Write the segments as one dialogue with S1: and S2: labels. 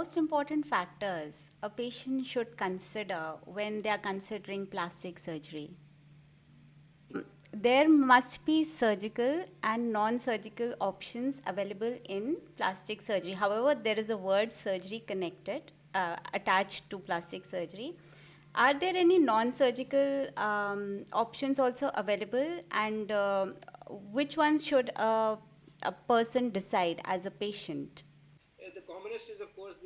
S1: most important factors a patient should consider when they are considering plastic surgery? There must be surgical and non-surgical options available in plastic surgery. However, there is a word surgery connected, attached to plastic surgery. Are there any non-surgical options also available, and which ones should a person decide as a patient?
S2: The commonest is, of course,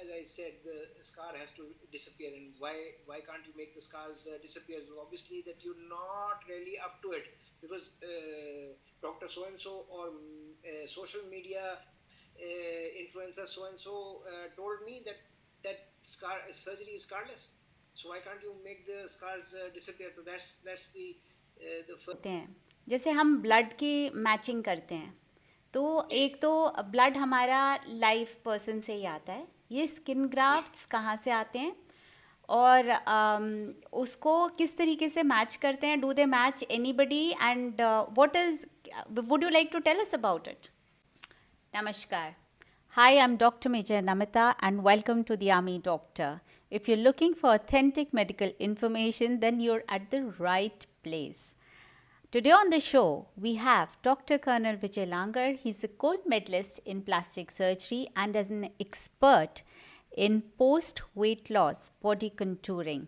S2: as I said, the scar has to disappear. And why can't you make the scars disappear? So obviously, that you're not really up to it, because Doctor So and So or social media influencer so and so told me that surgery is scarless. So why can't you make the scars disappear? So that's the first.
S1: होते हैं, जैसे हम blood की matching करते हैं, तो एक तो ब्लड हमारा लाइफ पर्सन से ही आता है। ये स्किन ग्राफ्ट्स कहाँ से आते हैं और उसको किस तरीके से मैच करते हैं? Do they match anybody and what is, would you like to tell us about it? Namaskar. Hi, I'm Dr. Vijay Namita and welcome to the Army Doctor. If you're looking for authentic medical information, then you're at the right place. Today on the show, we have Dr. Colonel Vijay Langer. He's a gold medalist in plastic surgery and as an expert in post-weight loss body contouring.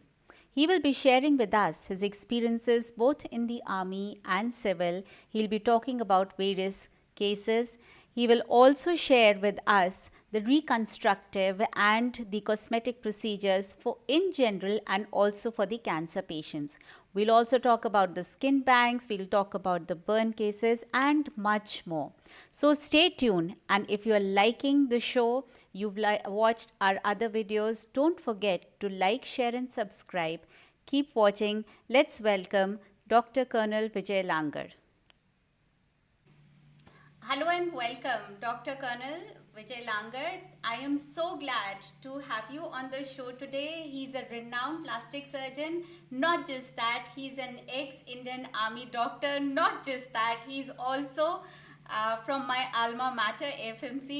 S1: He will be sharing with us his experiences both in the army and civil. He'll be talking about various cases. He will also share with us the reconstructive and the cosmetic procedures for in general and also for the cancer patients. We'll also talk about the skin banks, we'll talk about the burn cases and much more. So stay tuned, and if you are liking the show, you've watched our other videos, don't forget to like, share and subscribe. Keep watching. Let's welcome Dr. Colonel Vijay Langer. Hello and welcome, Dr. Colonel Vijay Langer. I am so glad to have you on the show today. He's a renowned plastic surgeon. Not just that, he's an ex-Indian Army doctor. Not just that, he's also from my alma mater, FMC.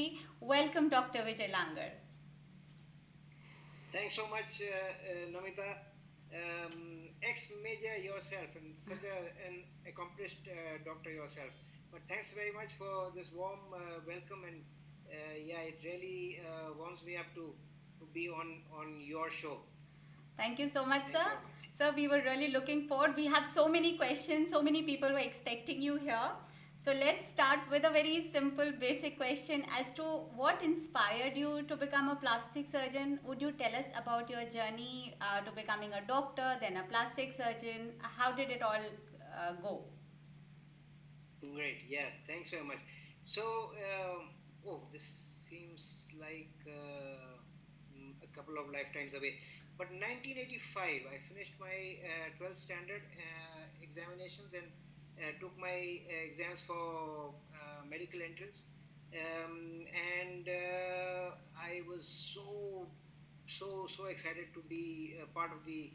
S1: Welcome, Dr. Vijay Langer.
S2: Thanks so much, Namita. Ex-major yourself and such an accomplished doctor yourself. But thanks very much for this warm welcome, and yeah, it really warms me up to be on your show.
S1: Thank you so much, sir. Sir, we were really looking forward. We have so many questions, so many people were expecting you here. So let's start with a very simple, basic question as to what inspired you to become a plastic surgeon. Would you tell us about your journey to becoming a doctor, then a plastic surgeon? How did it all go?
S2: Great, yeah, thanks very much. So, this seems like a couple of lifetimes away. But 1985, I finished my 12th standard examinations and took my exams for medical entrance. And I was so excited to be a part of the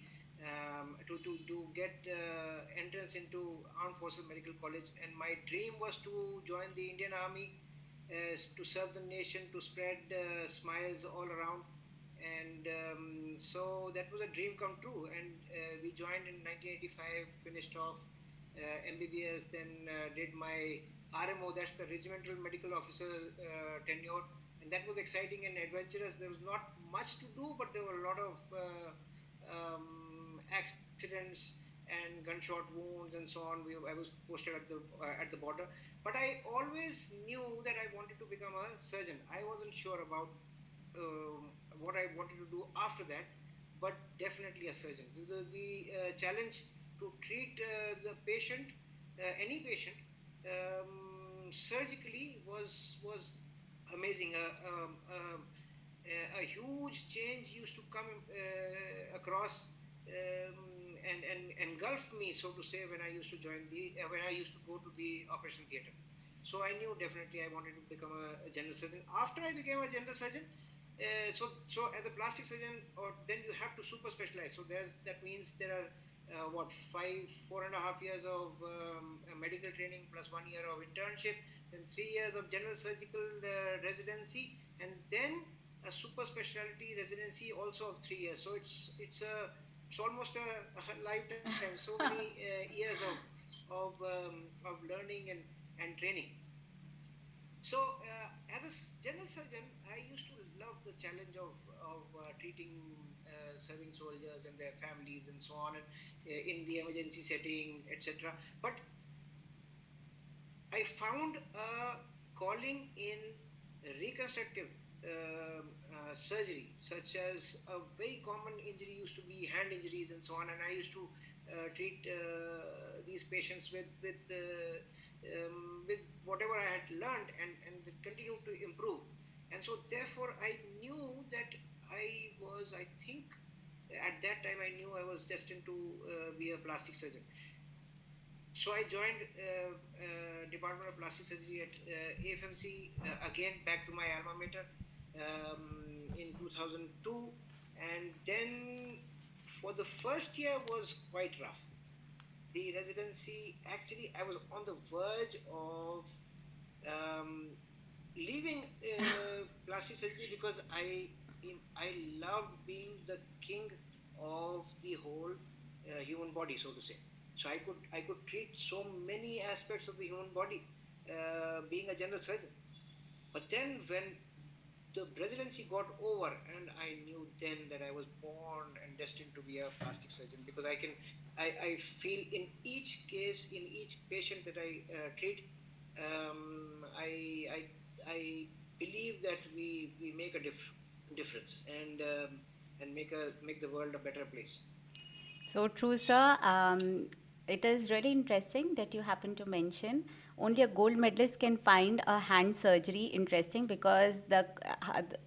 S2: to get entrance into Armed Forces Medical College, and my dream was to join the Indian Army, to serve the nation, to spread smiles all around, and so that was a dream come true. And we joined in 1985, finished off MBBS, then did my RMO, that's the Regimental Medical Officer tenure, and that was exciting and adventurous. There was not much to do, but there were a lot of accidents and gunshot wounds and so on. I was posted at the border, but I always knew that I wanted to become a surgeon. I wasn't sure about what I wanted to do after that, but definitely a surgeon. The challenge to treat the patient, any patient, surgically was amazing. A huge change used to come across and engulf me, so to say, when I used to when I used to go to the operation theatre. So I knew definitely I wanted to become a general surgeon. After I became a general surgeon, so as a plastic surgeon, or then you have to super specialize. So that means there are 4.5 years of medical training plus 1 year of internship, then 3 years of general surgical residency, and then a super specialty residency also of 3 years. So it's almost a lifetime. So many years of learning and training. So, as a general surgeon, I used to love the challenge of treating serving soldiers and their families and so on, and in the emergency setting, etc. But I found a calling in reconstructive surgery, such as a very common injury used to be hand injuries and so on, and I used to treat these patients with whatever I had learned, and continued to improve. And so, therefore, I knew that I think, at that time, I knew I was destined to be a plastic surgeon. So I joined Department of Plastic Surgery at AFMC, again back to my alma mater, in 2002, and then for the first year was quite rough. The residency, actually, I was on the verge of um, leaving plastic surgery, because I loved being the king of the whole human body, so to say. So I could treat so many aspects of the human body, being a general surgeon. But then when the residency got over, and I knew then that I was born and destined to be a plastic surgeon, because I feel in each case, in each patient that I treat, I believe that we make a difference, and make the world a better place.
S1: So true, sir. It is really interesting that you happen to mention only a gold medalist can find a hand surgery interesting, because the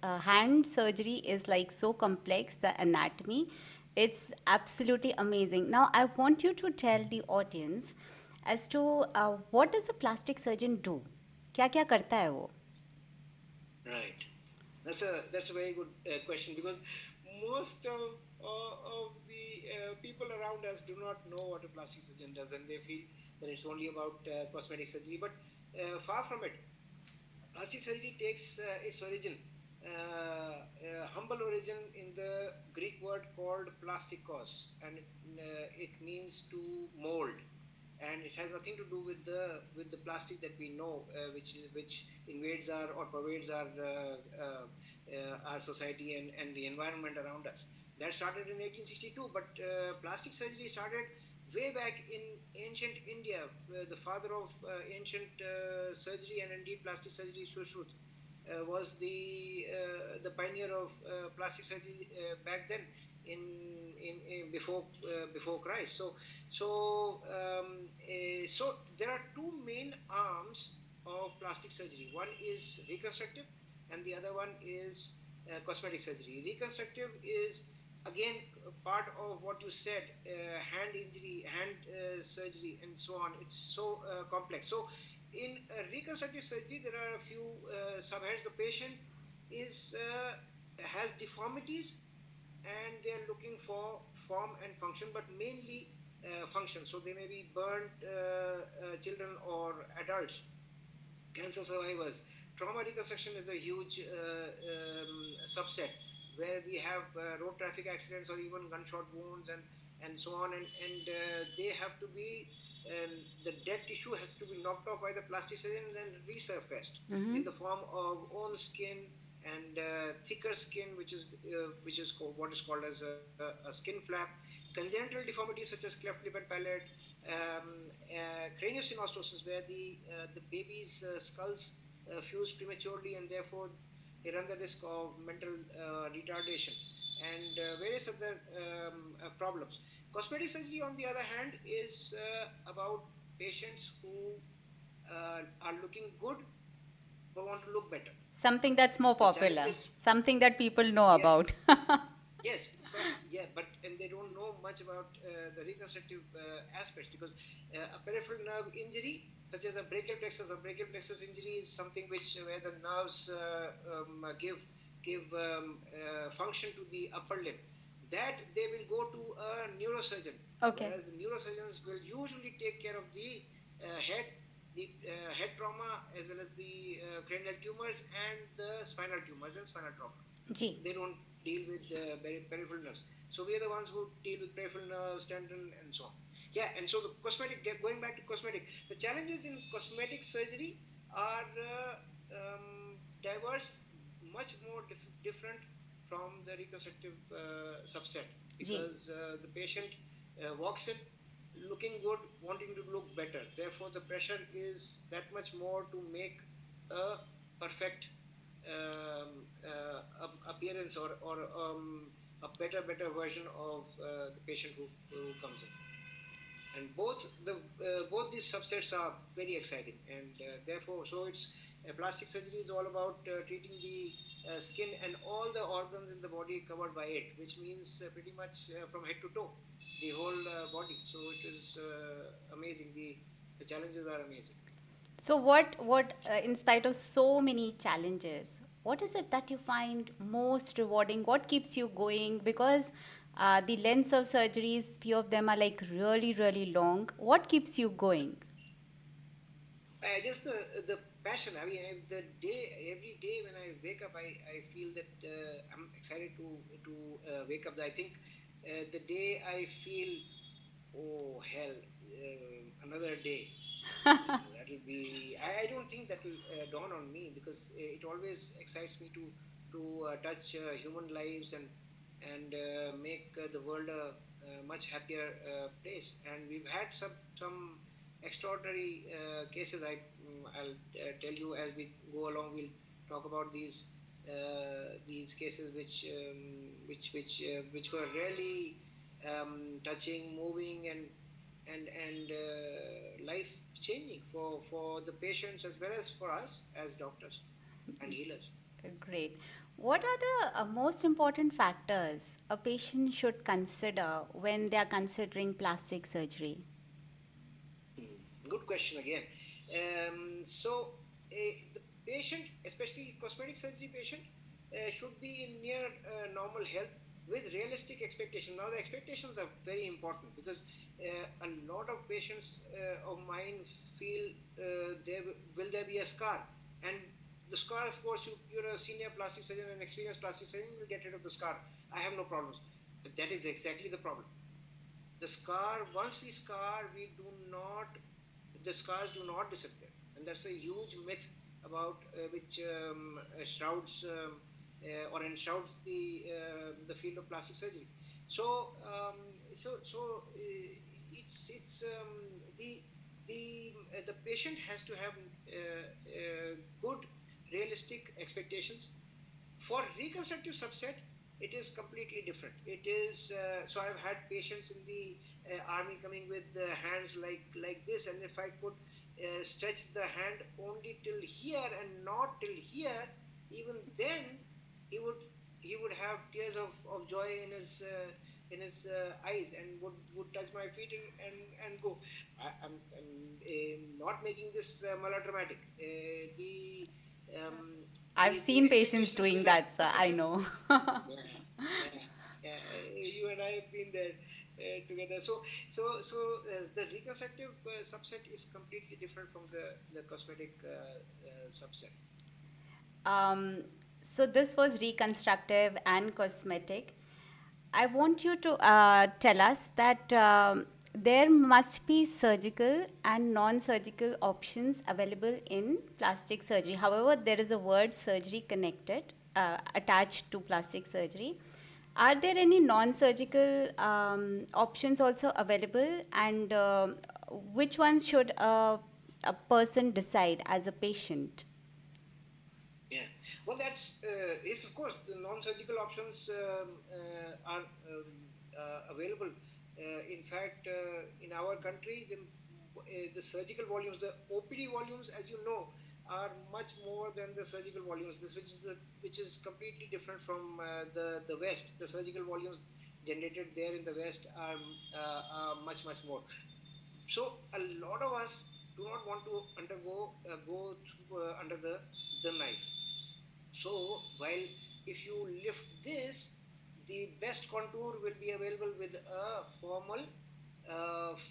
S1: hand surgery is like so complex, the anatomy. It's absolutely amazing. Now, I want you to tell the audience as to what does a plastic surgeon do? क्या क्या करता है वो?
S2: Right. That's a very good question, because most of the people around us do not know what a plastic surgeon does, and they feel that it's only about cosmetic surgery. But far from it. Plastic surgery takes its origin, humble origin, in the Greek word called plastikos, and it means to mold, and it has nothing to do with the plastic that we know, which invades or pervades our society and the environment around us. That started in 1862, but plastic surgery started way back in ancient India. The father of ancient surgery, and indeed plastic surgery, Sushruth, was the pioneer of plastic surgery back then, in before Christ. So there are two main arms of plastic surgery. One is reconstructive, and the other one is cosmetic surgery. Reconstructive is, again, part of what you said, hand injury, hand surgery, and so on. It's so complex. So in reconstructive surgery, there are a few subheads. The patient is has deformities, and they are looking for form and function, but mainly function. So they may be burnt children or adults, cancer survivors. Trauma reconstruction is a huge subset, where we have road traffic accidents or even gunshot wounds, and so on, and they have to be, the dead tissue has to be knocked off by the plastic surgeon and then resurfaced in the form of own skin and thicker skin, which is what is called as a skin flap. Congenital deformities such as cleft lip and palate, craniosynostosis, where the baby's skulls fuse prematurely, and therefore they run the risk of mental retardation, and various other problems. Cosmetic surgery, on the other hand, is about patients who are looking good but want to look better.
S1: Something that's more
S2: The challenge
S1: popular,
S2: is,
S1: something that people know
S2: yeah,
S1: about.
S2: yes, but and they don't know much about the reconstructive aspects, because a peripheral nerve injury, such as a brachial plexus or brachial plexus injury, is something where the nerves give function to the upper limb. That they will go to a neurosurgeon,
S1: Okay.
S2: whereas the neurosurgeons will usually take care of the head, the head trauma, as well as the cranial tumors and the spinal tumors and spinal trauma.
S1: Ji
S2: They don't deal with peripheral nerves. So we are the ones who deal with peripheral nerves, tendon, and so on. Yeah, and so the going back to cosmetic, the challenges in cosmetic surgery are diverse, much more different from the reconstructive subset,
S1: ji.
S2: because the patient walks in looking good, wanting to look better. Therefore, the pressure is that much more to make a perfect appearance, or a better version of the patient who comes in. And both these subsets are very exciting, and therefore, so it's plastic surgery is all about treating the skin and all the organs in the body covered by it, which means pretty much from head to toe, the whole body. So it is amazing. The challenges are amazing.
S1: So what in spite of so many challenges, what is it that you find most rewarding? What keeps you going? Because the lengths of surgeries, few of them are like really long. What keeps you going?
S2: Just the passion. I mean, every day when I wake up, I feel that I'm excited to wake up. I think the day I feel, oh hell, another day. That'll be. I don't think that will dawn on me, because it always excites me to touch human lives and make the world a much happier place. And we've had some extraordinary cases. I'll tell you as we go along. We'll talk about these cases which were really touching, moving, and life changing for the patients as well as for us as doctors and healers.
S1: Great. What are the most important factors a patient should consider when they are considering plastic surgery?
S2: Good question again. The patient, especially cosmetic surgery patient, should be in near normal health with realistic expectations. Now, the expectations are very important, because a lot of patients of mine feel will there be a scar, and the scar, of course, you're a senior plastic surgeon and experienced plastic surgeon, you will get rid of the scar. I have no problems, but that is exactly the problem. The scar, once we scar, we do not the scars do not disappear, and that's a huge myth about which shrouds or enshrouds the field of plastic surgery. So um, so so uh, it's it's um, the the uh, the patient has to have good realistic expectations. For reconstructive subset, it is completely different. It is so I've had patients in the army coming with hands like this, and if I could stretch the hand only till here and not till here, even then he would he would have tears of joy in his eyes, and would touch my feet and go. I'm not making this melodramatic.
S1: I've
S2: The
S1: seen patients
S2: expectations
S1: doing
S2: when I
S1: that, so I know.
S2: yeah, yeah, yeah. You and I have been there together. So the reconstructive subset is completely different from the cosmetic subset.
S1: Um, so this was reconstructive and cosmetic. I want you to tell us that there must be surgical and non-surgical options available in plastic surgery. However, there is a word surgery connected, attached to plastic surgery. Are there any non-surgical options also available, and which ones should a person decide as a patient?
S2: Yeah, well, that's yes, of course, the non-surgical options are available. In fact, in our country, the surgical volumes, the OPD volumes, as you know, are much more than the surgical volumes. This, which is completely different from the West. The surgical volumes generated there in the West are much more. So a lot of us do not want to go through, under the knife. So while if you lift this, the best contour will be available with a formal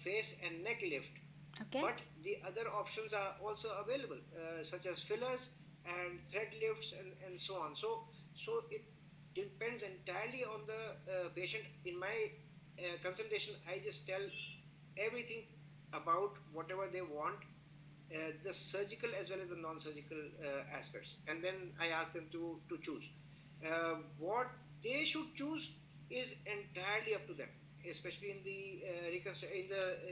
S2: face and neck lift.
S1: Okay.
S2: But the other options are also available, such as fillers and thread lifts and so on. So depends entirely on the patient. In my consultation, I just tell everything about whatever they want, the surgical as well as the non-surgical aspects, and then I ask them to choose. What they should choose is entirely up to them, especially in the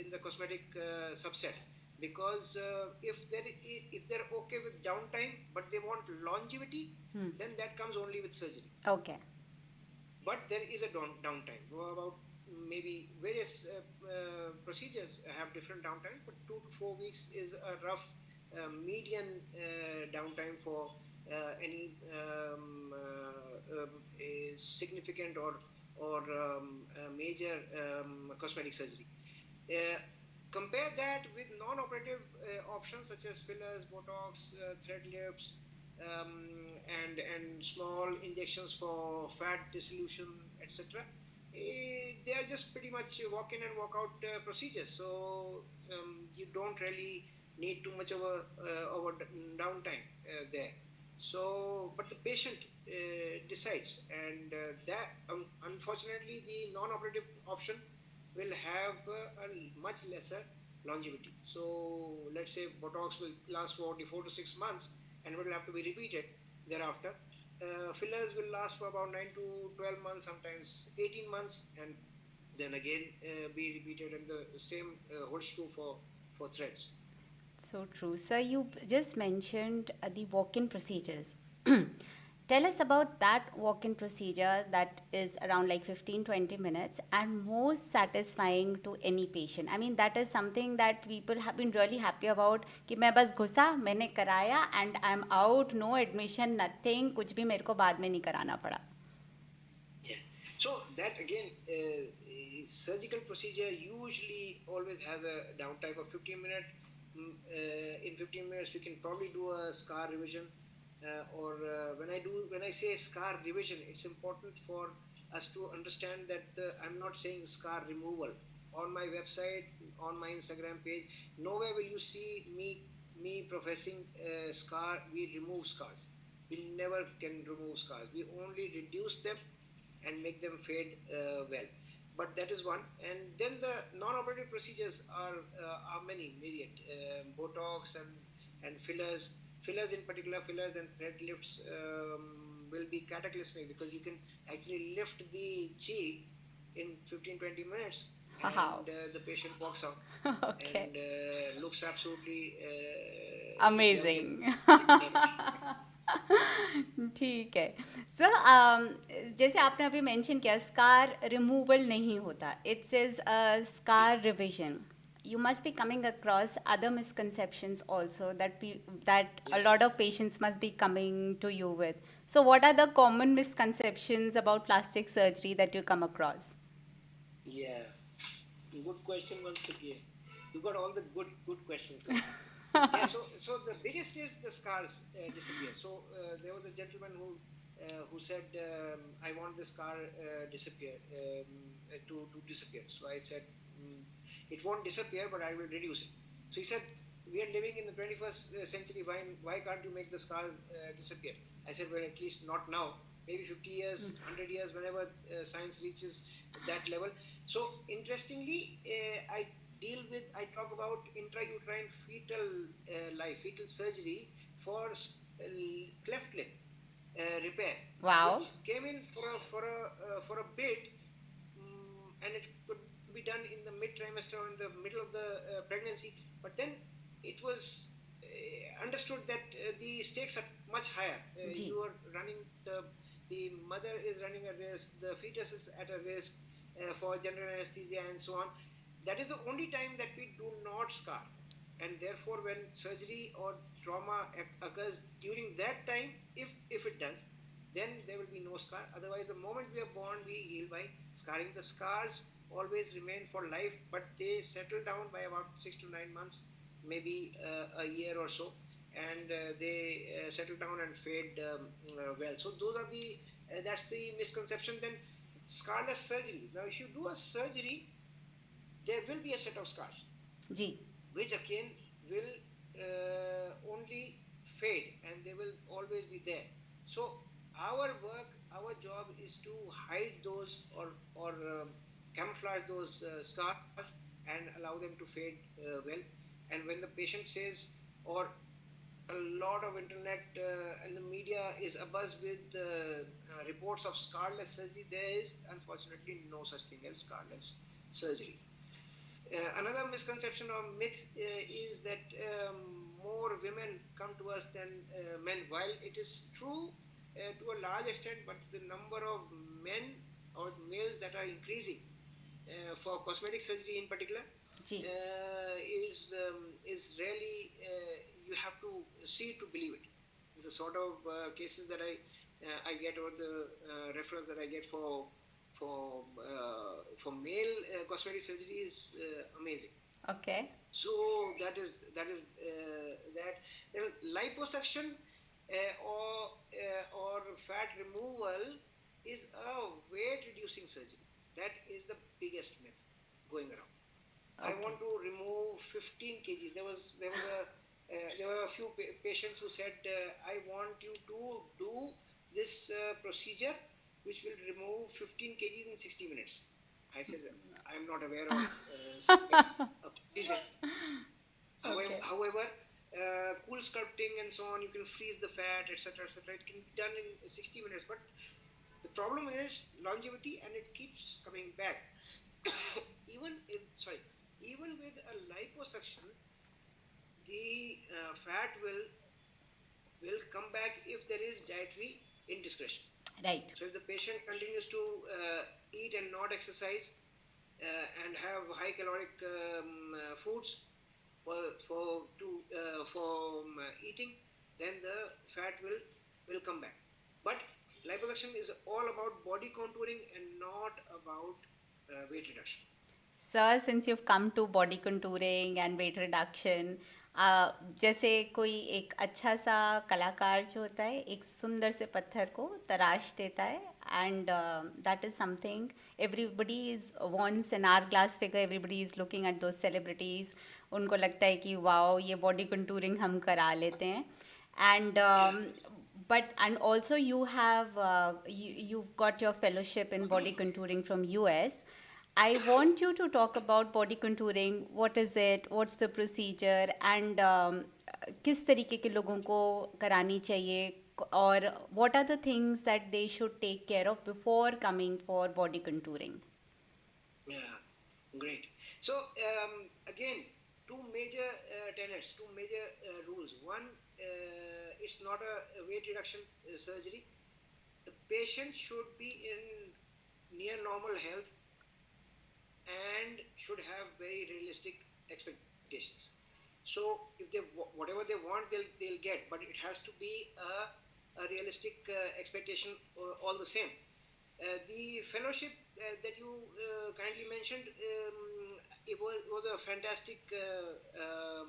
S2: in the cosmetic subset, because if they're okay with downtime but they want longevity, then that comes only with surgery.
S1: Okay.
S2: But there is a downtime about maybe various procedures have different downtimes, but 2 to 4 weeks is a rough median downtime for any a significant or major cosmetic surgery. uh, Compare that with non-operative options such as fillers, Botox, thread lips, and small injections for fat dissolution, etc. They are just pretty much walk in and walk out procedures. So you don't really need too much of a downtime there. So, but the patient decides, and that unfortunately the non-operative option will have a much lesser longevity. So let's say Botox will last for 4 to 6 months and will have to be repeated thereafter. Fillers will last for about 9 to 12 months, sometimes 18 months, and then again be repeated, and the same holds true for threads.
S1: So true. So you just mentioned the walk-in procedures. Tell us about that walk-in procedure that is around like 15-20 minutes and most satisfying to any patient. I mean, that is something that people have been really happy about कि मैं बस घुसा मैंने कराया and I'm out, no admission, nothing, कुछ भी मेरे को बाद में नहीं कराना पड़ा.
S2: Yeah. So that again, surgical procedure usually always has a downtime of 15 minutes. In 15 minutes, we can probably do a scar revision. Or when I say scar revision, it's important for us to understand that I'm not saying scar removal. On my website, on my Instagram page, nowhere will you see me professing scar. We remove scars. We never can remove scars. We only reduce them and make them fade well. But that is one. And then the non-operative procedures are many, myriad. Botox and fillers. Fillers in particular, fillers and thread lifts will be cataclysmic, because you can actually lift the cheek in 15-20 minutes,
S1: Wow.
S2: and the patient walks out
S1: Okay.
S2: and looks absolutely young
S1: Amazing.
S2: and fresh.
S1: ठीक है. सो जैसे आपने अभी mention किया scar removal नहीं होता, it's is a scar revision. You must be coming across other misconceptions also that a
S2: Yes.
S1: lot of patients must be coming to you with. So what are the common misconceptions about plastic surgery that you come across?
S2: Yeah, good question once again. You got all the good questions coming. Yeah, so the biggest is the scars disappear. So there was a gentleman who said, I want the scar disappear to disappear. So I said, it won't disappear, but I will reduce it. So he said, we are living in the 21st century. Why can't you make the scar disappear? I said, well, at least not now. Maybe 50 years, 100 years, whenever science reaches that level. So interestingly, I talk about intrauterine fetal life, fetal surgery for cleft lip repair,
S1: Wow.
S2: which came in for a bit, and it could be done in the mid trimester or in the middle of the pregnancy. But then it was understood that the stakes are much higher.
S1: जी.
S2: You are running the mother is running a risk, the fetus is at a risk for general anesthesia and so on. That is the only time that we do not scar, and therefore when surgery or trauma occurs during that time, if it does, then there will be no scar. Otherwise, the moment we are born, we heal by scarring. The scars always remain for life, but they settle down by about 6 to 9 months, maybe a year or so, and they settle down and fade well. So those are the that's the misconception. Then scarless surgery. Now, if you do a surgery, there will be a set of scars,
S1: जी.
S2: which again will only fade, and they will always be there. So our work, our job is to hide those or camouflage those scars and allow them to fade well. And when the patient says, or a lot of internet and the media is abuzz with reports of scarless surgery, there is unfortunately no such thing as scarless surgery. Another misconception or myth is that more women come to us than men. While it is true to a large extent, but the number of men or males that are increasing for cosmetic surgery in particular
S1: जी.
S2: is really you have to see to believe it. The sort of cases that I get, or the referrals that I get for male cosmetic surgery is amazing.
S1: Okay.
S2: So that. Then liposuction or fat removal is a weight reducing surgery. That is the biggest myth going around. I
S1: Okay.
S2: want to remove 15 kgs. There were a few patients who said, I want you to do this procedure which will remove 15 kgs in 60 minutes. I said, I am not aware of such a procedure.
S1: Okay.
S2: However, cool sculpting and so on, you can freeze the fat, etc., etc. It can be done in 60 minutes, but the problem is longevity, and it keeps coming back. Even with a liposuction, the fat will come back if there is dietary indiscretion.
S1: Right.
S2: So if the patient continues to eat and not exercise and have high caloric foods for eating, then the fat will come back. But liposuction is all about body contouring and not about weight reduction.
S1: Sir, since you've come to body contouring and weight reduction, जैसे कोई एक अच्छा सा कलाकार जो होता है एक सुंदर से पत्थर को तराश देता है, and that is something everybody is wants an hour glass figure, everybody is looking at those celebrities. उनको लगता है कि वाओ ये बॉडी कंटूरिंग हम करा लेते हैं. And
S2: Yeah.
S1: but and also you have you've got your fellowship in body contouring from US. I want you to talk about body contouring. What is it? What's the procedure? And किस तरीके के लोगों को करानी चाहिए, और what are the things that they should take care of before coming for body contouring?
S2: Yeah, great. So again, two major tenets, two major rules. One, it's not a weight reduction surgery. The patient should be in near normal health and should have very realistic expectations. So if they whatever they want, they'll get, but it has to be a realistic expectation all the same. The fellowship that you kindly mentioned, it was a fantastic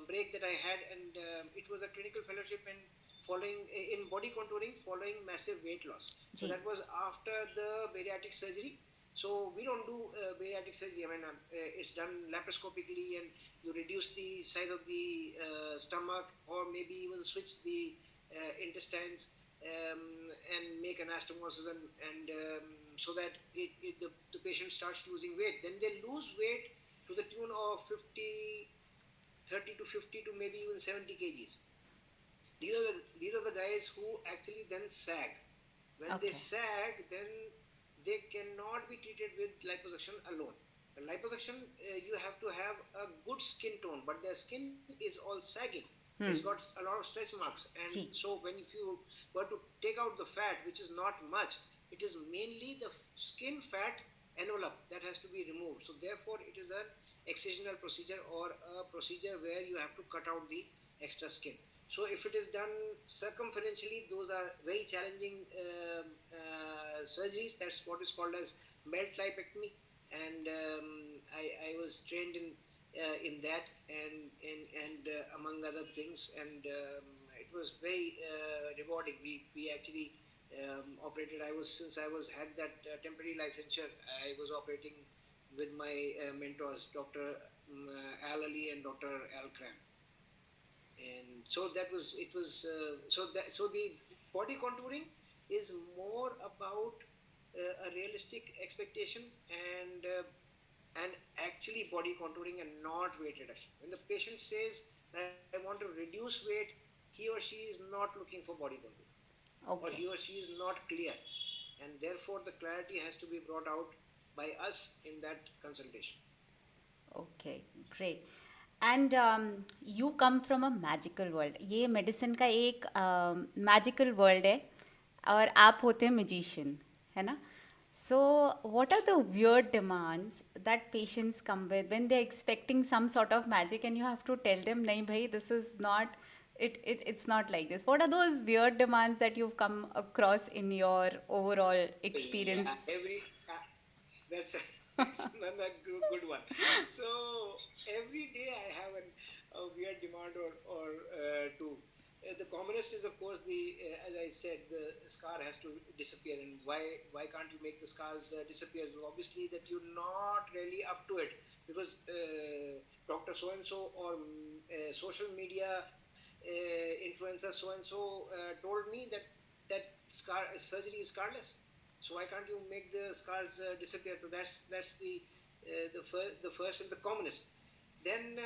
S2: break that I had, and it was a clinical fellowship in body contouring following massive weight loss. So
S1: जी.
S2: that was after the bariatric surgery. So we don't do bariatric surgery. I mean, it's done laparoscopically, and you reduce the size of the stomach, or maybe even switch the intestines and make anastomosis, and so that the patient starts losing weight. Then they lose weight to the tune of 30 to 50 to maybe even 70 kgs. These are the guys who actually then sag. When they
S1: Okay.
S2: sag, then they cannot be treated with liposuction alone. Liposuction, you have to have a good skin tone, but their skin is all sagging. It's got a lot of stretch marks, and
S1: जी.
S2: so if you were to take out the fat, which is not much, it is mainly the skin fat envelope that has to be removed. So therefore, it is an excisional procedure, or a procedure where you have to cut out the extra skin. So if it is done circumferentially, those are very challenging surgeries. That's what is called as melt lipectomy, and I was trained in that, and among other things, and it was very rewarding. We actually operated. Since I had that temporary licensure, I was operating with my mentors, Dr. Al Ali and Dr. Al Cram. And so that was it was so the body contouring is more about a realistic expectation and actually body contouring and not weight reduction. When the patient says that I want to reduce weight, he or she is not looking for body contour, or he
S1: Okay.
S2: or she is not clear, and therefore the clarity has to be brought out by us in that consultation.
S1: Okay great and you come from a magical world ये medicine का एक magical world है और आप होते हैं musician है ना so what are the weird demands that patients come with when they are expecting some sort of magic and you have to tell them नहीं भाई this is not it's not like this. What are those weird demands that you've come across in your overall
S2: Yeah,
S1: experience?
S2: that's that's another good one. So every day I have a weird demand or two. The commonest is of course as I said, the scar has to disappear. And why can't you make the scars disappear? So obviously that you're not really up to it, because doctor so and so or social media influencer so and so told me that scar surgery is scarless. So why can't you make the scars disappear? So that's the first and the commonest. Then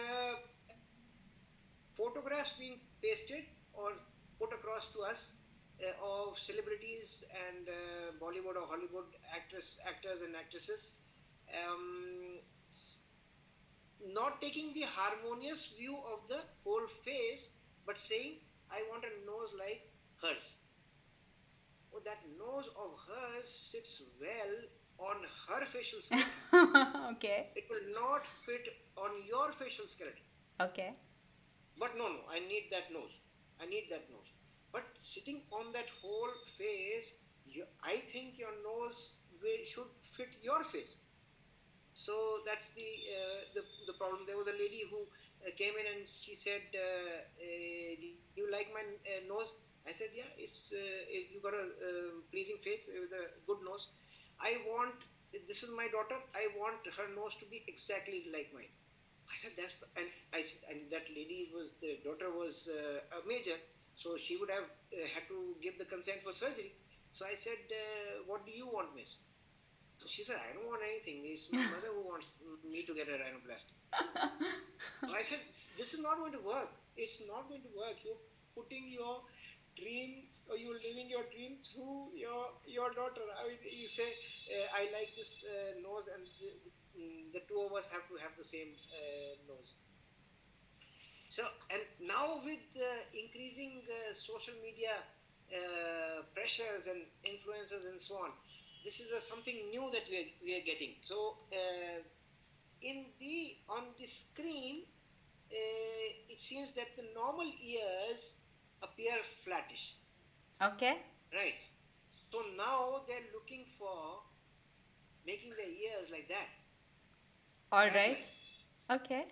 S2: photographs being pasted or put across to us of celebrities and Bollywood or Hollywood actors and actresses, um, not taking the harmonious view of the whole face, but saying, I want a nose like hers. Oh, that nose of hers sits well on her facial skeleton.
S1: Okay.
S2: It will not fit on your facial skeleton.
S1: Okay.
S2: But no, I need that nose. I need that nose. But sitting on that whole face, I think your nose should fit your face. So that's the problem. There was a lady who came in and she said, "Do you like my nose?" I said, "Yeah, you got a pleasing face with a good nose. I want this is my daughter. I want her nose to be exactly like mine." I said, and that lady was the daughter was a major, so she would have had to give the consent for surgery. So I said, "What do you want, miss?" So she said, "I don't want anything. It's my mother who wants me to get a rhinoplasty." So I said, "This is not going to work. It's not going to work. You're putting your dream, or you're living your dream through your daughter. I mean, you say, I like this nose, and the two of us have to have the same nose." So, and now with increasing social media pressures and influences and so on, this is something new that we are getting. So, in the on the screen, it seems that the normal ears appear flattish,
S1: Okay.
S2: right? So now they're looking for making their ears like that,
S1: All
S2: bat
S1: right.
S2: like,
S1: Okay.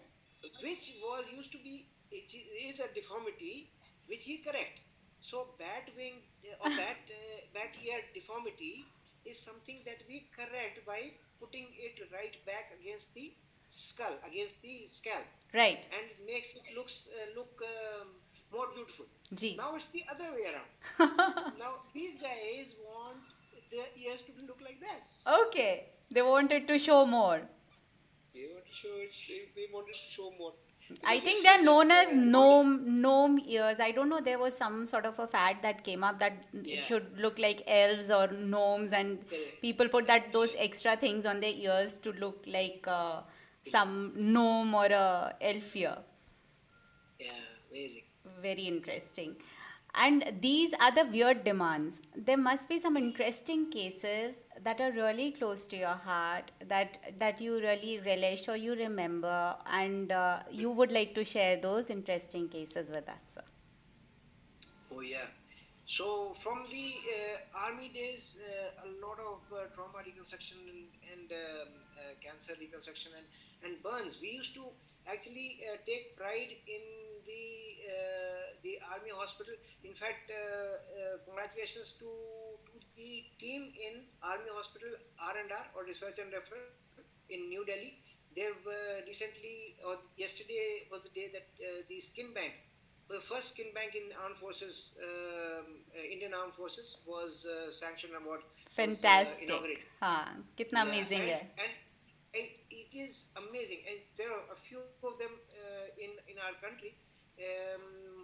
S2: which was used to be, it is a deformity which he correct. So bat wing or bat ear deformity is something that we correct by putting it right back against the skull, against the scalp,
S1: Right.
S2: and makes it look more beautiful.
S1: G.
S2: Now it's the other way around. Now these guys want their ears to look like that.
S1: Okay. They wanted to show more.
S2: They wanted to show more,
S1: I
S2: because they
S1: think
S2: feel
S1: they're
S2: that
S1: known as
S2: only,
S1: gnome ears. I don't know. There was some sort of a fad that came up that it
S2: yeah,
S1: should look like elves or gnomes, and
S2: correct,
S1: people put that
S2: correct,
S1: those extra things on their ears to look like
S2: correct.
S1: some gnome or a elf ear.
S2: Yeah, amazing.
S1: Very interesting. And these are the weird demands. There must be some interesting cases that are really close to your heart, that you really relish or you remember, and you would like to share those interesting cases with us, sir.
S2: Oh yeah. So from the army days, a lot of trauma reconstruction and cancer reconstruction and burns. We used to actually take pride in the army hospital. In fact, congratulations to the team in army hospital R&R, or research and referral, in New Delhi. They've recently, or yesterday was the day that the skin bank the first skin bank in armed forces, Indian armed forces, was sanctioned and what was
S1: Fantastic.
S2: inaugurated.
S1: हाँ, कितना
S2: Yeah,
S1: amazing है.
S2: and it is amazing, and there are a few of them in our country,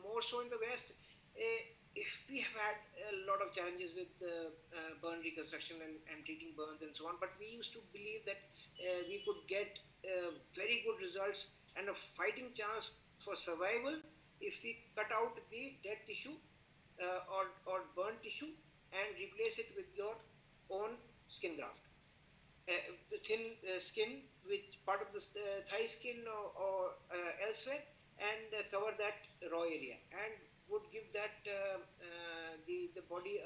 S2: more so in the West. If we have had a lot of challenges with burn reconstruction and treating burns and so on, but we used to believe that we could get very good results and a fighting chance for survival if we cut out the dead tissue or burn tissue and replace it with your own skin graft. The thin skin, which part of the thigh skin or elsewhere, and cover that raw area, and would give that the body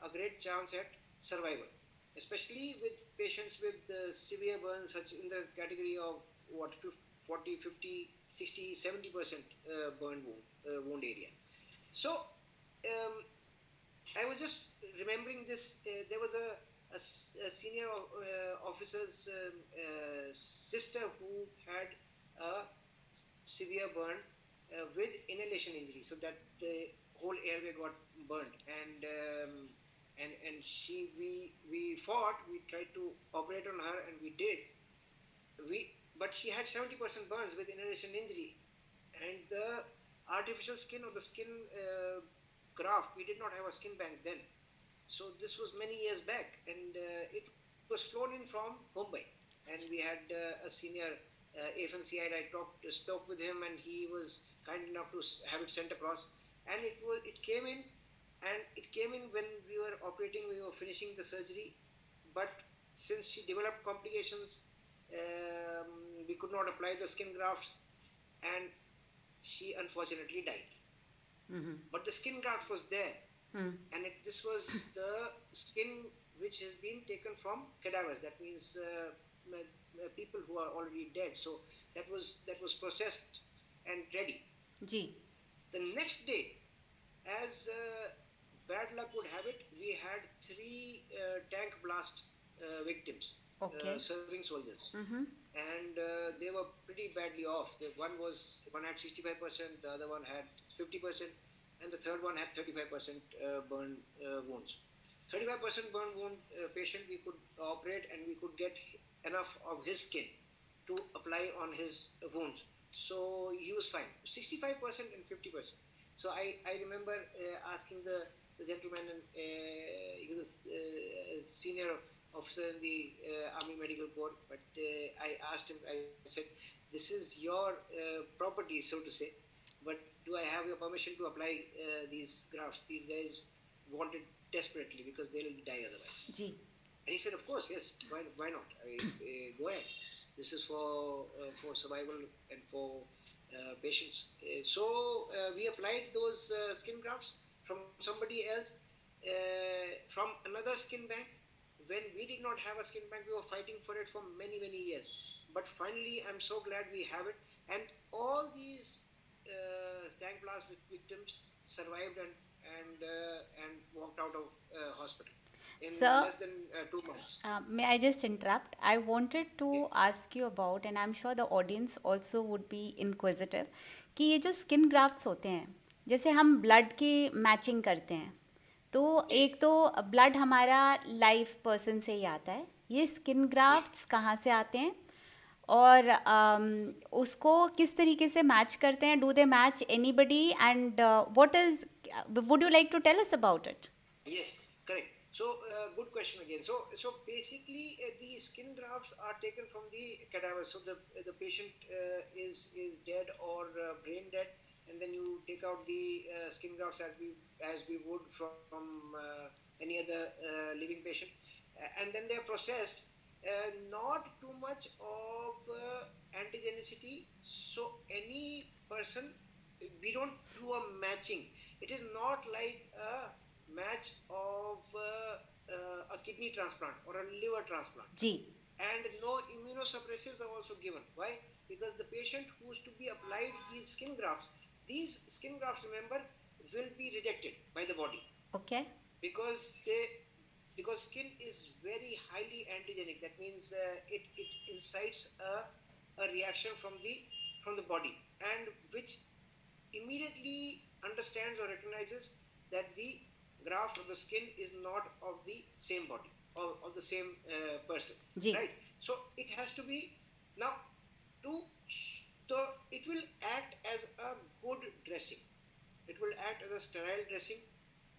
S2: a great chance at survival, especially with patients with severe burns, such in the category of what 40, 50, 60, 70% burn wound area. So I was just remembering this. There was a senior officer's sister who had a severe burn with inhalation injury, so that the whole airway got burned, and we fought. We tried to operate on her, and we did. But she had 70% burns with inhalation injury, and the artificial skin or the skin graft. We did not have a skin bank then, so this was many years back, and it was flown in from Mumbai, and we had a senior AFMCI. I spoke with him, and he was kind enough to have it sent across, and it came in, and it came in when we were operating. We were finishing the surgery, but since she developed complications, we could not apply the skin grafts, and she unfortunately died. But the skin graft was there, and this was the skin which has been taken from cadavers. That means people who are already dead. So that was processed and ready.
S1: Ji.
S2: The next day, as bad luck would have it, we had three tank blast victims,
S1: Okay.
S2: serving soldiers, and they were pretty badly off. One had 65%, the other one had 50%, and the third one had 35% burn wounds. 35% burn wound patient we could operate, and we could get enough of his skin to apply on his wounds. So he was fine. 65% and 50%. So I remember asking the gentleman, and he was a senior officer in the Army Medical Corps, but I asked him, I said, this is your property, so to say, but do I have your permission to apply these grafts? These guys want it desperately because they'll die otherwise.
S1: Ji.
S2: And he said, of course, yes, why not? Go ahead. This is for survival and for patients. So we applied those skin grafts from somebody else, from another skin bank. When we did not have a skin bank, we were fighting for it for many, many years. But finally, I'm so glad we have it. And all these tank blast victims survived and walked out of hospital in
S1: Sir,
S2: less than 2 months.
S1: may I just interrupt? I wanted to ask you about, and I'm sure the audience also would be inquisitive, कि ये जो skin grafts होते हैं, जैसे हम blood की matching करते हैं, तो एक तो ब्लड हमारा लाइव पर्सन से ही आता है. ये स्किन ग्राफ्ट्स कहाँ से आते हैं और उसको किस तरीके से मैच करते हैं? Do they match anybody and what is, would you like to tell us about it?
S2: Yes, correct. So, good question again. So basically, the skin grafts are taken from the cadaver. So the patient is dead or brain dead, and then you take out the skin grafts as we would from any other living patient, and then they are processed. Not too much of antigenicity. So any person, we don't do a matching. It is not like a match of a kidney transplant or a liver transplant.
S1: जी.
S2: And no immunosuppressives are also given. Why? Because the patient who is to be applied these skin grafts, remember, will be rejected by the body.
S1: Okay.
S2: Because skin is very highly antigenic. That means it incites a reaction from the body, and which immediately understands or recognizes that the graft or the skin is not of the same body or of the same person,
S1: जी.
S2: right? So it has to be now to the it will act as a good dressing. It will act as a sterile dressing.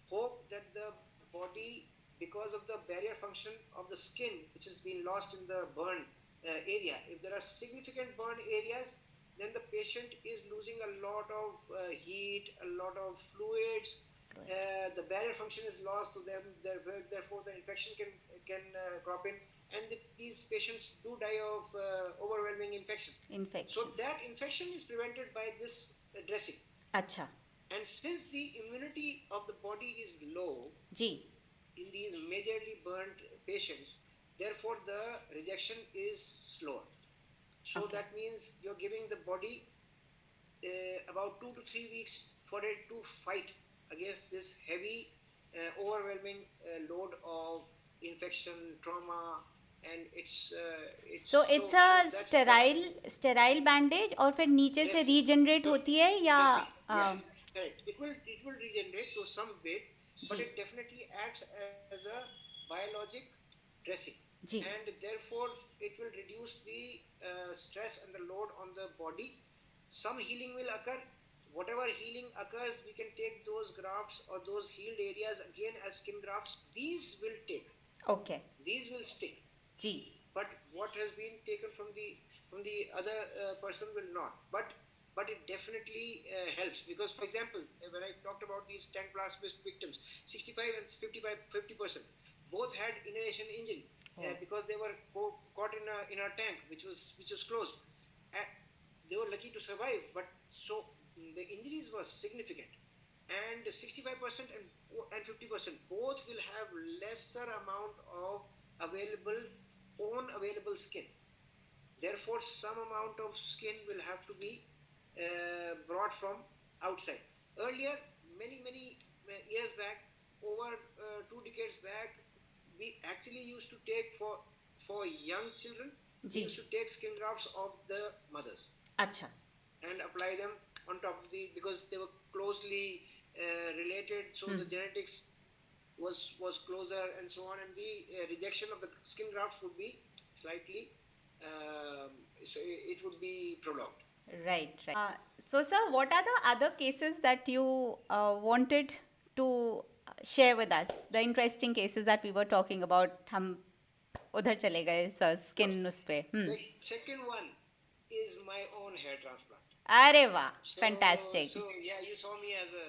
S2: Hope that the body, because of the barrier function of the skin, which has been lost in the burn area, if there are significant burn areas, then the patient is losing a lot of heat, a lot of fluids. The barrier function is lost to them, therefore the infection can crop in, and these patients do die of overwhelming infection. So
S1: Infection.
S2: that infection is prevented by this dressing.
S1: अच्छा.
S2: And since the immunity of the body is low
S1: जी.
S2: in these majorly burnt patients, therefore the rejection is slower. So
S1: Okay.
S2: that means you're giving the body about 2 to 3 weeks for it to fight against this heavy, overwhelming load of infection, trauma, and it's
S1: So it's
S2: so
S1: a
S2: that's
S1: sterile bandage और फिर नीचे से
S2: dressing.
S1: Regenerate
S2: No,
S1: होती है या
S2: dressing. Yeah, correct. It will regenerate to some bit, but
S1: ji.
S2: it definitely acts as a biologic dressing,
S1: ji.
S2: and therefore it will reduce the stress and the load on the body. Some healing will occur. Whatever healing occurs, we can take those grafts or those healed areas again as skin grafts. These will take.
S1: Okay.
S2: These will stick,
S1: ji.
S2: but what has been taken from the other person will not, but it definitely helps, because for example, when I talked about these tank blast victims, 65 and 50% both had inhalation injury, because they were caught in a tank which was closed, and they were lucky to survive, but so the injuries were significant, and 65% and 50% both will have lesser amount of available available skin. Therefore, some amount of skin will have to be brought from outside. Earlier, many years back, over 2 decades back, we actually used to take for young children. We
S1: ji.
S2: used to take skin grafts of the mothers
S1: अच्छा.
S2: and apply them on top of because they were closely related, so the genetics was closer and so on, and the rejection of the skin grafts would be slightly so it would be prolonged.
S1: Right, right. So, sir, what are the other cases that you wanted to share with us? The interesting cases that we were talking about. हम उधर चले गए sir
S2: Okay,
S1: skin उस पे.
S2: the second one is my own hair transplant.
S1: अरे वाह,
S2: So
S1: fantastic.
S2: so yeah, you saw me as a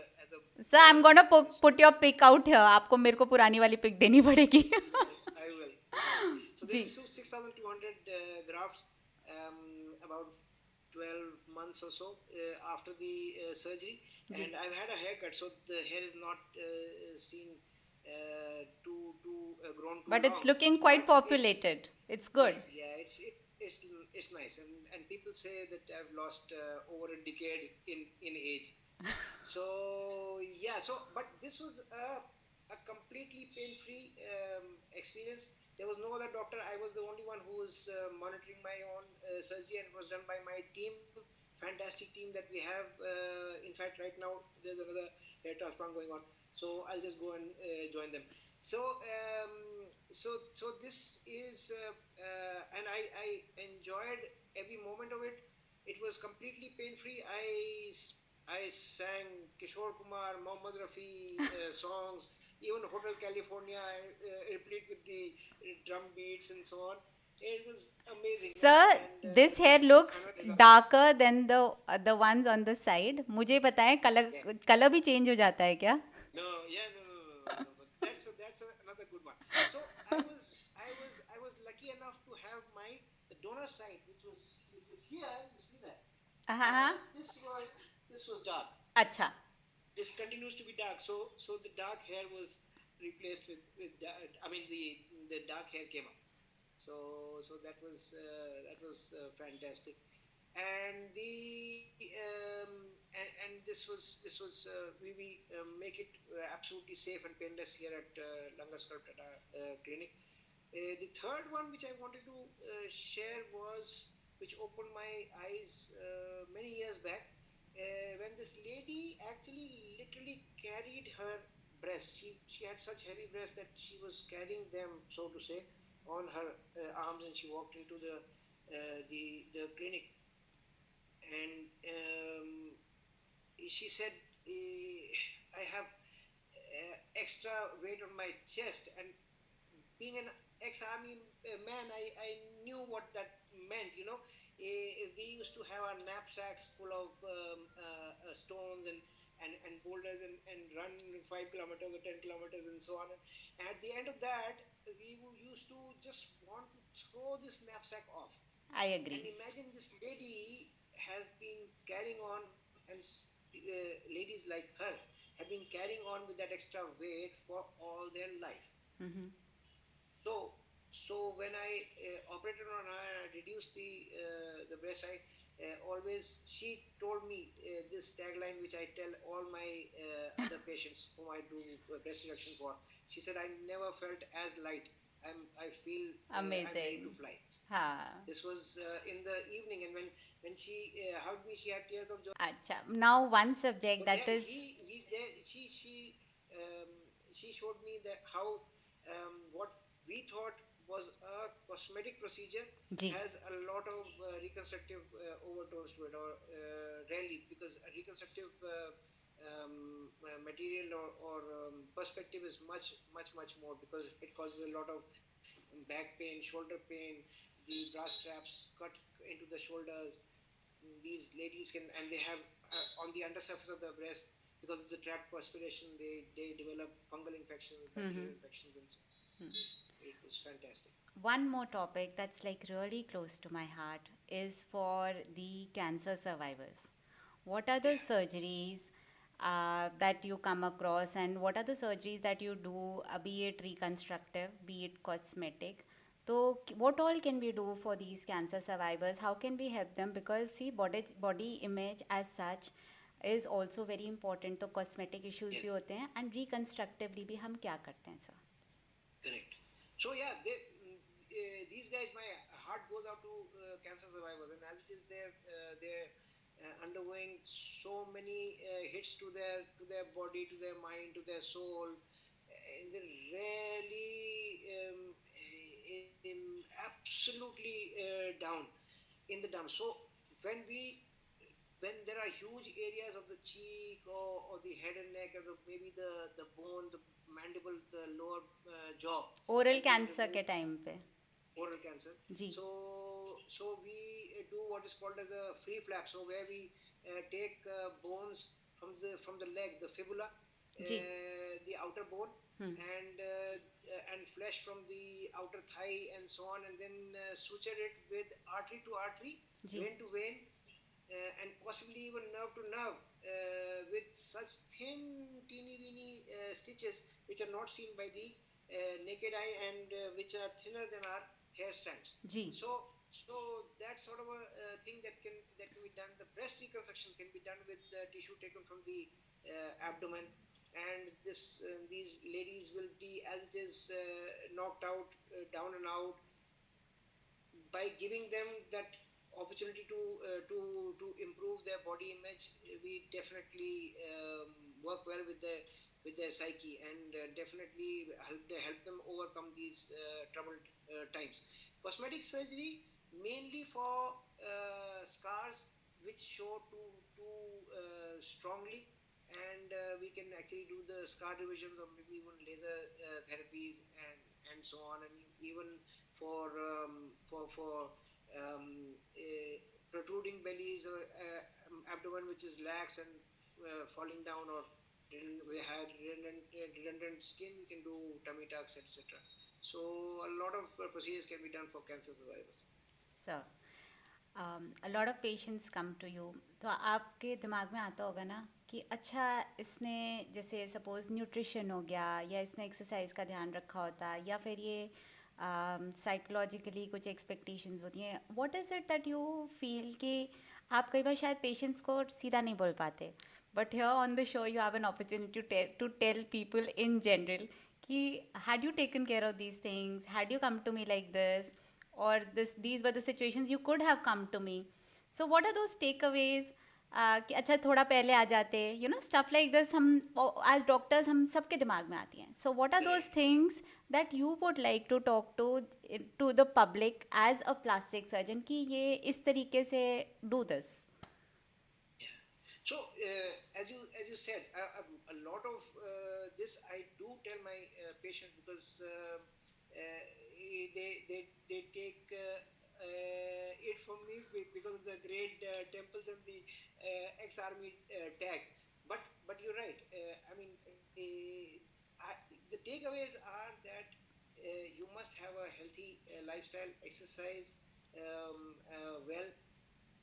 S1: sir I am gonna put your pic out here. आपको मेरे को पुरानी वाली पिक देनी पड़ेगी.
S2: yes, I will. So
S1: ji.
S2: this is 6,200 grafts, about 12 months or so after the surgery, and I've had a haircut, so the hair is not seen too grown too
S1: But
S2: long.
S1: it's looking quite
S2: But
S1: populated. It's good.
S2: yeah, it's nice, and people say that I've lost over a decade in age. So yeah, but this was a completely pain-free experience. There was no other doctor. I was the only one who was monitoring my own surgery, and it was done by my team. Fantastic team that we have. In fact, right now there's another hair transplant going on, so I'll just go and join them. So this is, and I enjoyed every moment of it. It was completely pain-free. I sang Kishore Kumar, Mohammad Rafi songs, even Hotel California, replete with the drum beats and so on. It was amazing.
S1: Sir,
S2: and
S1: this hair looks
S2: final result.
S1: darker than the ones on the side. मुझे बताएं colour भी change हो जाता है क्या?
S2: No, yeah, no. But that's another good one. So I was lucky enough to have my the donor side, which is here. You see that?
S1: हाँ.
S2: This was dark.
S1: अच्छा.
S2: This continues to be dark. So the dark hair was replaced with I mean the dark hair came up. So that was fantastic, and and this was we make it absolutely safe and painless here at LangerSculpt at our clinic. The third one which I wanted to share was, which opened my eyes many years back, when this lady actually literally carried her breast. She had such heavy breasts that she was carrying them, so to say, on her arms, and she walked into the clinic, and she said, "I have extra weight on my chest," and being an ex-army man, I knew what that meant. We used to have our knapsacks full of stones and boulders, and run 5 kilometers or 10 kilometers and so on. And at the end of that, we used to just want to throw this knapsack off.
S1: I
S2: And
S1: agree.
S2: imagine this lady has been carrying on, and ladies like her have been carrying on with that extra weight for all their life. So, so when I operated on her, I reduced the breast. I always she told me this tagline, which I tell all my other patients whom I do breast reduction for. She said, "I never felt as light. I feel I'm ready to
S1: Amazing.
S2: fly."
S1: हाँ.
S2: This was in the evening, and when she hugged me, she had tears of joy.
S1: अच्छा, now one subject
S2: So
S1: that
S2: there,
S1: is
S2: um, she showed me that how what we thought was a cosmetic procedure
S1: ji.
S2: has a lot of reconstructive overtones to it, or rarely, because a reconstructive material or perspective is much more, because it causes a lot of back pain, shoulder pain. The brass straps cut into the shoulders. These ladies can, and they have on the undersurface of the breast, because of the trapped perspiration, they develop fungal infections, bacterial infections, and so it was fantastic.
S1: One more topic that's like really close to my heart is for the cancer survivors. What are the
S2: Yeah,
S1: surgeries that you come across, and what are the surgeries that you do, be it reconstructive, be it cosmetic? So, what all can we do for these cancer survivors? How can we help them? Because, see, body image as such is also very important. तो cosmetic issues
S2: yes,
S1: भी होते हैं, and reconstructively भी हम क्या करते हैं sir?
S2: correct. So yeah, these guys, my heart goes out to cancer survivors, and as it is, they're undergoing so many hits to their body, to their mind, to their soul, and they're really absolutely down in the dumps. So when we when there are huge areas of the cheek, or the head and neck, or maybe the bone, the mandible, the lower jaw
S1: oral
S2: has been
S1: cancer के
S2: removed,
S1: time पे
S2: oral cancer.
S1: जी.
S2: So we do what is called as a free flap. So where we take bones from the leg, the fibula,
S1: जी.
S2: the outer bone, and flesh from the outer thigh, and so on, and then suture it with artery to artery,
S1: जी.
S2: vein to vein, and possibly even nerve to nerve, with such thin, teeny weeny stitches, which are not seen by the naked eye, and which are thinner than our hair strands.
S1: जी.
S2: So that sort of a thing that can be done. The breast reconstruction can be done with tissue taken from the abdomen, and these ladies will be, as it is, knocked out, down and out, by giving them that opportunity to improve their body image. We definitely work well with their psyche, and definitely help them overcome these troubled times. Cosmetic surgery mainly for scars which show too strongly, and we can actually do the scar revisions, or maybe even laser therapies, and so on, and even for protruding bellies, or abdomen which is lax and falling down, or we had redundant skin, we can do tummy tucks, etc. So a lot of procedures can be done for cancer survivors.
S1: Sir, a lot of patients come to you, तो आपके दिमाग में आता होगा ना कि अच्छा, इसने जैसे सपोज न्यूट्रिशन हो गया, या इसने एक्सरसाइज का ध्यान रखा होता, या फिर ये साइकोलॉजिकली कुछ एक्सपेक्टेशंस होती हैं. What is it that you feel कि आप कई बार शायद पेशेंट्स को सीधा नहीं बोल पाते, but here on the show you have an opportunity to tell people in general कि had you taken care of these things, had you come to me like this, or these were the situations you could have come to me. So what are those takeaways कि अच्छा थोड़ा पहले आ जाते, stuff like this, हम as doctors हम सबके दिमाग में आती हैं. So what are those
S2: Correct.
S1: Things that you would like to talk to the public as a plastic surgeon कि ये इस तरीके से do this.
S2: Yeah. So, as you said, a lot of this I do tell my patients because they take it from me because of the great temples and the ex-army tag. But you're right. I mean, the takeaways are that you must have a healthy lifestyle, exercise, well,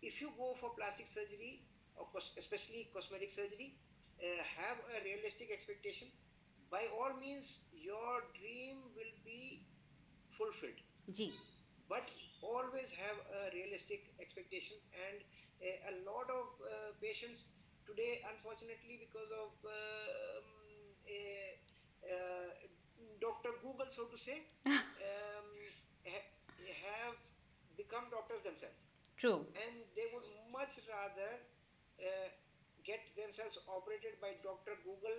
S2: if you go for plastic surgery or especially cosmetic surgery, have a realistic expectation. By all means, your dream will be fulfilled,
S1: जी.
S2: but always have a realistic expectation. And a lot of patients today, unfortunately, because of uh, Dr. Google, so to say, have become doctors themselves,
S1: True.
S2: and they would much rather uh, get themselves operated by Dr. Google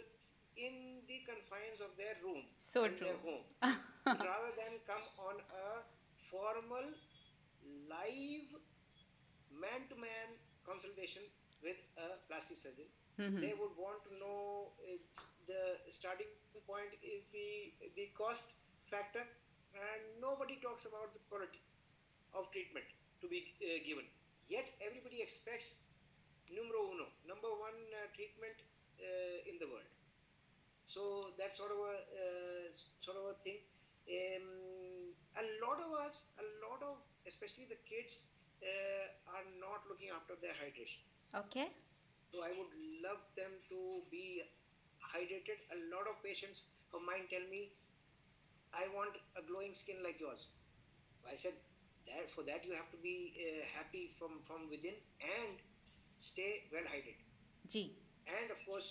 S2: in the confines of their room,
S1: So
S2: in their
S1: true.
S2: home, rather than come on a formal, live, man to man consultation with a plastic surgeon. They would want to know the starting point is the cost factor, and nobody talks about the quality of treatment to be given. Yet everybody expects numero uno, number one treatment in the world. So that's sort of a thing. A lot of us, especially the kids, are not looking after their hydration.
S1: Okay.
S2: So I would love them to be hydrated. A lot of patients of mine tell me, I want a glowing skin like yours. I said, that for that you have to be happy from within and stay well hydrated.
S1: जी.
S2: And of course,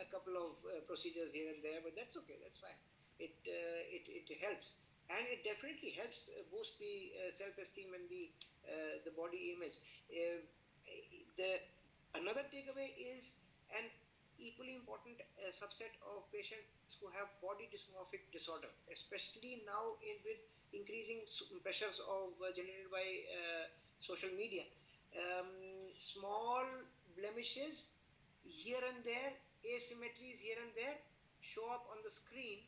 S2: a couple of procedures here and there, but that's okay, that's fine. It helps, and it definitely helps boost the self-esteem and the body image. The Another takeaway is an equally important subset of patients who have body dysmorphic disorder, especially now with increasing pressures of generated by social media. Small blemishes here and there, asymmetries here and there show up on the screen,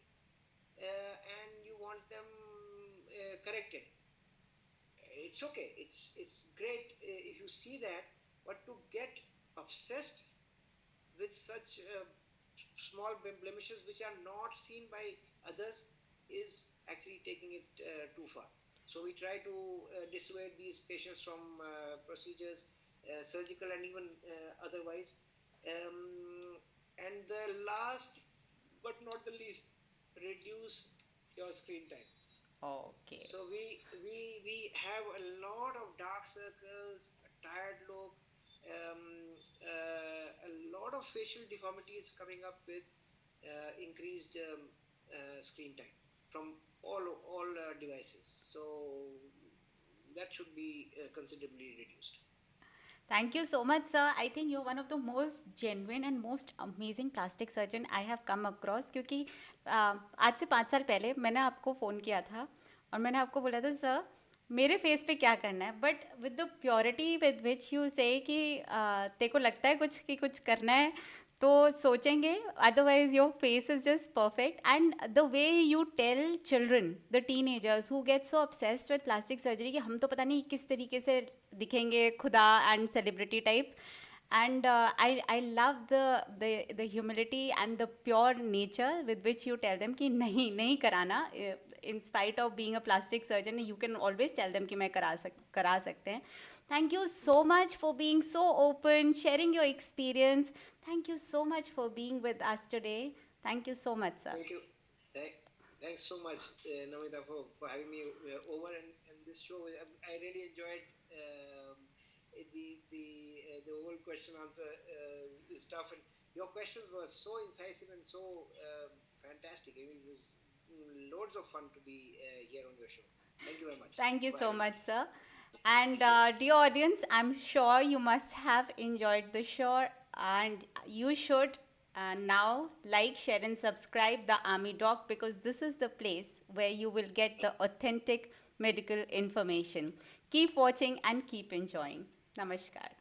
S2: and you want them corrected. It's okay. It's great if you see that, but to get obsessed with such small blemishes which are not seen by others is actually taking it too far. So we try to dissuade these patients from procedures, surgical and even otherwise. And the last but not the least, reduce your screen time.
S1: Okay.
S2: So we have a lot of dark circles, a tired look, a lot of facial deformities coming up with increased screen time from all devices. So that should be considerably reduced.
S1: Thank you so much, sir. I think you're one of the most genuine and most amazing plastic surgeon I have come across. क्योंकि आज से 5 साल पहले मैंने आपको phone किया था और मैंने आपको बोला था सर मेरे फेस पे क्या करना है, but with the purity with which you से कि तेरे को लगता है कुछ करना है तो सोचेंगे, otherwise your face is just perfect. And the way you tell children, the teenagers who get so obsessed with plastic surgery कि हम तो पता नहीं किस तरीके से दिखेंगे खुदा and celebrity type. And I love the humility and the pure nature with which you tell them कि नहीं कराना. In spite of being a plastic surgeon, you can always tell them कि मैं करा सकते हैं. Thank you so much for being so open, sharing your experience. Thank you so much for being with us today. Thank you so much, sir.
S2: Thank you. Thanks so much, Namita, for having me over and this show. I really enjoyed the whole question answer stuff, and your questions were so incisive and so fantastic. It was loads of fun to be here on your show. Thank you very much
S1: Thank you
S2: for
S1: so
S2: having me.
S1: much, sir. And
S2: Thank you.
S1: dear audience, I'm sure you must have enjoyed the show, and you should now like, share, and subscribe the Army Doc, because this is the place where you will get the authentic medical information. Keep watching and keep enjoying. Namaskar.